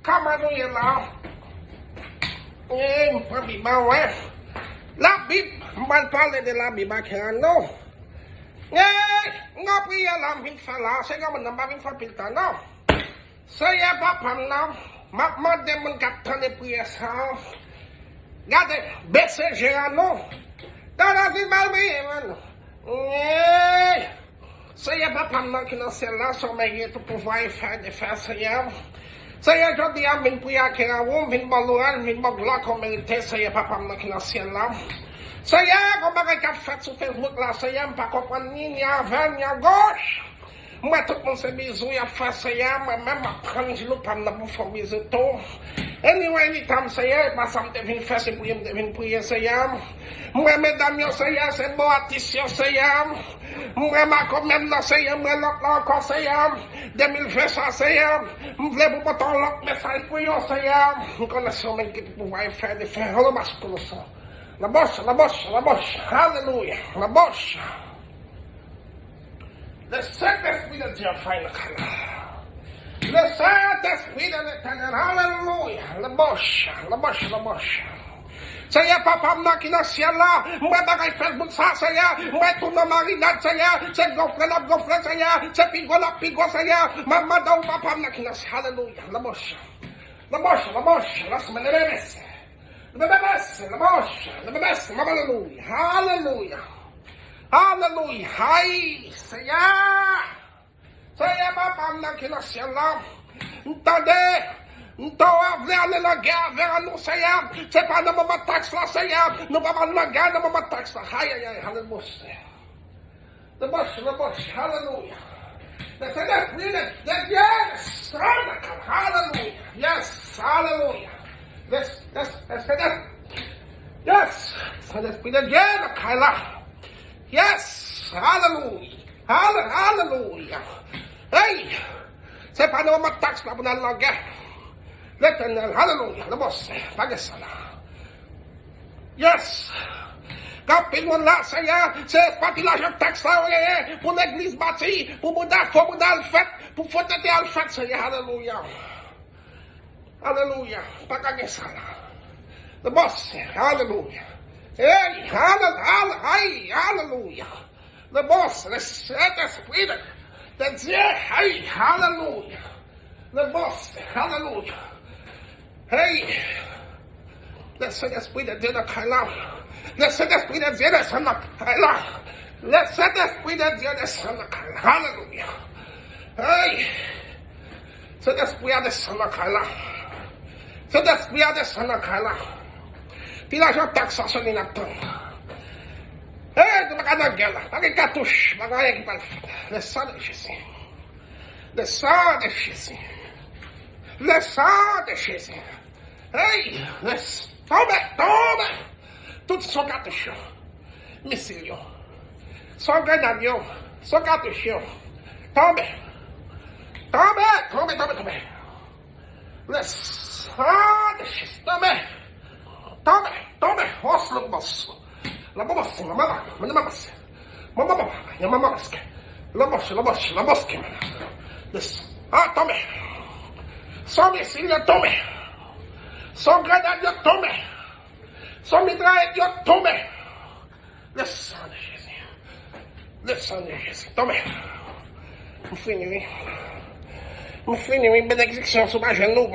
Camaroia lá. Uma bibão, é? La Bible, mal parler de la Bible que non. Nga priya lam vin fala, se nga man namba vin fa pilta non. Se ye papam non, ma demon katan de priya sa. Gade, BCG non. Dans la ville malbé, man. Se ye papam non qui non c'est là, son mérite pour pouvoir faire des faire se ye. Se ye jodi am vin priya que la wom vin balouan, vin bagla comme mérite, se ye papam non qui non c'est là. Saya kung bakit ka-fat sa Facebook lang, saya mpakopan niya, van niya, gosh! Matok mong sa bizu ya fa saya, mamapang silupam na po for bizu to. Anyway, anytime saya, pasam devin fa si puyem devin puye saya. Mga medam yo saya, sa boatis yo saya. Mga makomem na saya, mga loklok ko saya. Demil fesa saya. Mvle po potolok, mesay po yo saya. Kung nasumin kita po wifi, de fe, halo mas puloso. La bossa, Hallelujah, la bossa. Le Saint-Esprit de Dieu fait le calme. Le Saint-Esprit de l'Éternel, Hallelujah, la bossa. Saya papa na kinasya la, mga bagay Facebook sa saya, mga tunamarinad saya, sa gofre saya, sa pigo saya, mama daw papa na kinasya, Hallelujah, la bossa, las menemes. La bebesse, hallelujah, hallelujah, ay, saya papam na kinasya lang, ntade, nto avle ane la guerre vers nous saya, c'est pas na mamatax la saya, no baban la guerre na mamatax la, ay, hallelujah, la bosse, hallelujah, the Saint-Esprit de Dieu, hallelujah, yes, hallelujah. Yes, Saint-Esprit de Dieu, Kaila. Yes, hallelujah. Hey, c'est pas nous ma taxe là pour la langue. L'éternel, hallelujah, le boss, pas de ça là. Yes. Quand tout le monde là, c'est parti là, je taxe là, pour l'église bâtie, pour Bouddha, le fait, pour foutre le fait, c'est hallelujah. Hallelujah. Pagkagesala. The boss, hallelujah. Hey, hallelujah. The boss, the Saint-Esprit, the Dieu, hey, hallelujah. The boss, hallelujah. Hey, the Saint-Esprit de Dieu de Kaila. Le Saint-Esprit de Dieu de Saint Kaila. Le Saint-Esprit de Dieu de Saint Kaila. Hallelujah. Hey, Saint-Esprit de Saint Kaila. C'est d'esprit à descendre à Kaila. Puis là, j'attaque ça sur l'inaton. Eh, de la gueule, pas de cartouche, pas de qui parle. Le sang de Jésus. Le sang de Jésus. Le sang de Jésus. Hey, tombe. Tout son cartouche. Missilio. Son grenadier. Son cartouche. Tombe. Le sang de Jésus. Tombe. Os le boss. La boss, mamma. La boss. Tombe. Son missilio tombe. Son grenadier tombe. Son mitrailleur tombe. Le sang de Jésus. Tombe. Vous finissez, bénédiction sur ma genou,